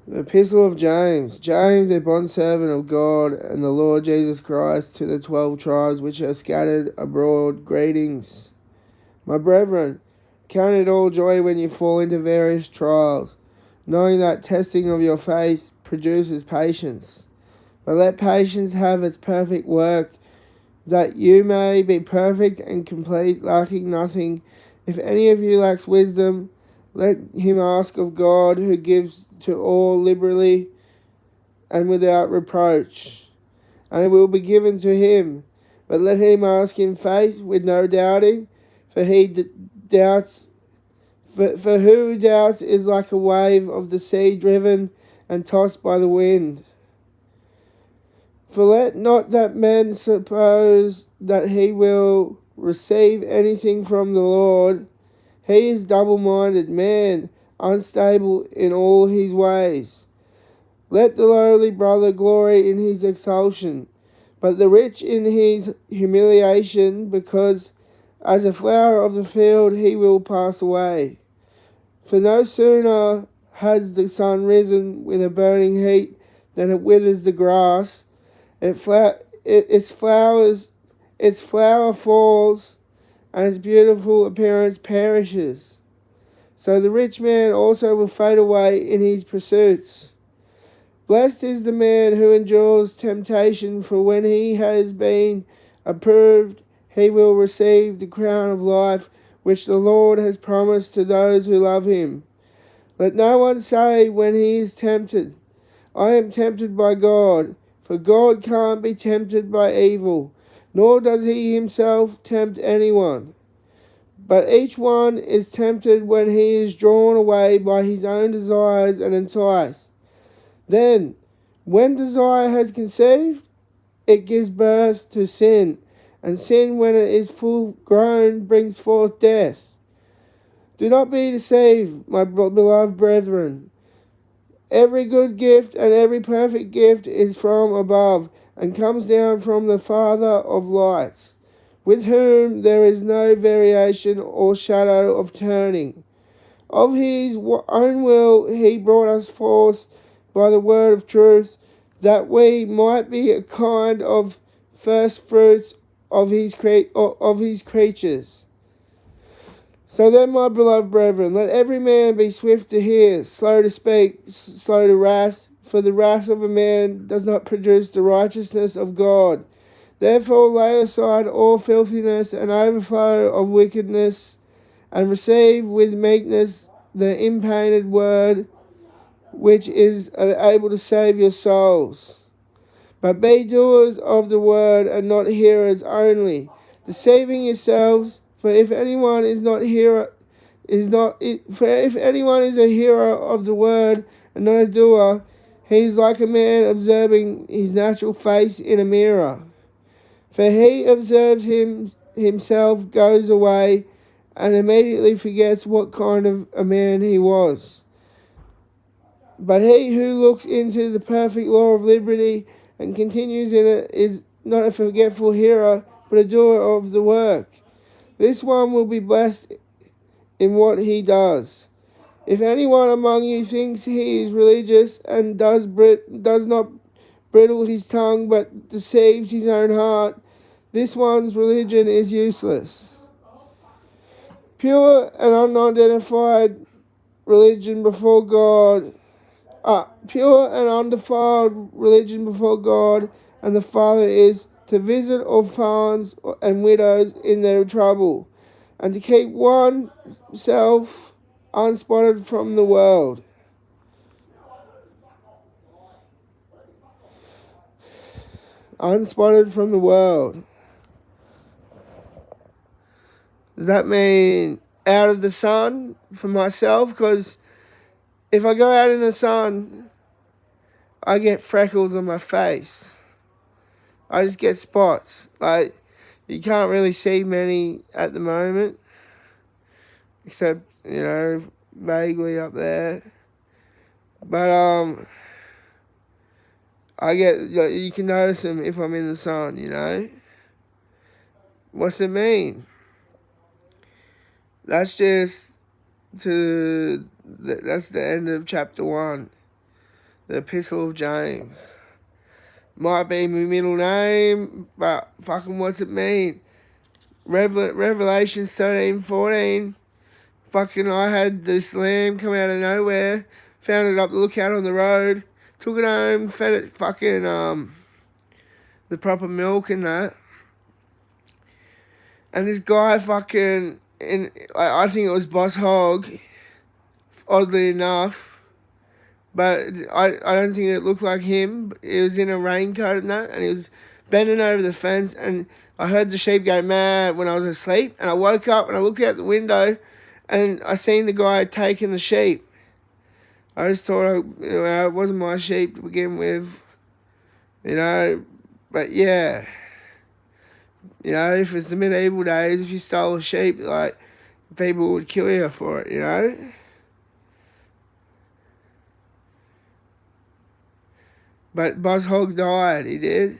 The epistle of James. James, a bondservant of God and the Lord Jesus Christ, to the 12 tribes which are scattered abroad, greetings. My brethren, count it all joy when you fall into various trials, knowing that testing of your faith produces patience. But let patience have its perfect work, that you may be perfect and complete, lacking nothing. If any of you lacks wisdom, let him ask of God, who gives to all liberally and without reproach, and it will be given to him. But let him ask in faith with no doubting, for doubts. For who doubts is like a wave of the sea driven and tossed by the wind. For let not that man suppose that he will receive anything from the Lord. He is double-minded man, unstable in all his ways. Let the lowly brother glory in his exaltation, but the rich in his humiliation, because as a flower of the field he will pass away. For no sooner has the sun risen with a burning heat than it withers the grass, its flower falls, and its beautiful appearance perishes. So the rich man also will fade away in his pursuits. Blessed is the man who endures temptation, for when he has been approved, he will receive the crown of life which the Lord has promised to those who love him. Let no one say when he is tempted, I am tempted by God, for God can't be tempted by evil, nor does he himself tempt anyone. But each one is tempted when he is drawn away by his own desires and enticed. Then, when desire has conceived, it gives birth to sin, and sin, when it is full grown, brings forth death. Do not be deceived, my beloved brethren. Every good gift and every perfect gift is from above, and comes down from the Father of lights, with whom there is no variation or shadow of turning. Of his own will he brought us forth by the word of truth, that we might be a kind of first fruits of his creatures. So then, my beloved brethren, let every man be swift to hear, slow to speak, slow to wrath, for the wrath of a man does not produce the righteousness of God. Therefore lay aside all filthiness and overflow of wickedness, and receive with meekness the implanted word, which is able to save your souls. But be doers of the word, and not hearers only, deceiving yourselves. For if anyone is not hearer, for if anyone is a hearer of the word and not a doer, he is like a man observing his natural face in a mirror. For he observes himself, goes away, and immediately forgets what kind of a man he was. But he who looks into the perfect law of liberty and continues in it is not a forgetful hearer, but a doer of the work. This one will be blessed in what he does. If anyone among you thinks he is religious and does not bridle his tongue but deceives his own heart, this one's religion is useless. Pure and unidentified religion before God, pure and undefiled religion before God and the Father is to visit orphans and widows in their trouble, and to keep oneself unspotted from the world. Unspotted from the world. Does that mean out of the sun for myself? Because if I go out in the sun, I get freckles on my face. I just get spots. Like, you can't really see many at the moment, except, vaguely up there. But, you can notice them if I'm in the sun. What's it mean? That's the end of chapter 1. The epistle of James. Might be my middle name, but fucking what's it mean? Revelation 13:14. Fucking I had this lamb come out of nowhere, found it up the lookout on the road, took it home, fed it fucking the proper milk and that. And this guy fucking, I think it was Boss Hog, oddly enough, but I don't think it looked like him. He was in a raincoat and that, and he was bending over the fence, and I heard the sheep go mad when I was asleep, and I woke up and I looked out the window, and I seen the guy taking the sheep. I just thought, it wasn't my sheep to begin with, but yeah. If it's the medieval days, if you stole a sheep, like, people would kill you for it, But Buzz Hog died, he did.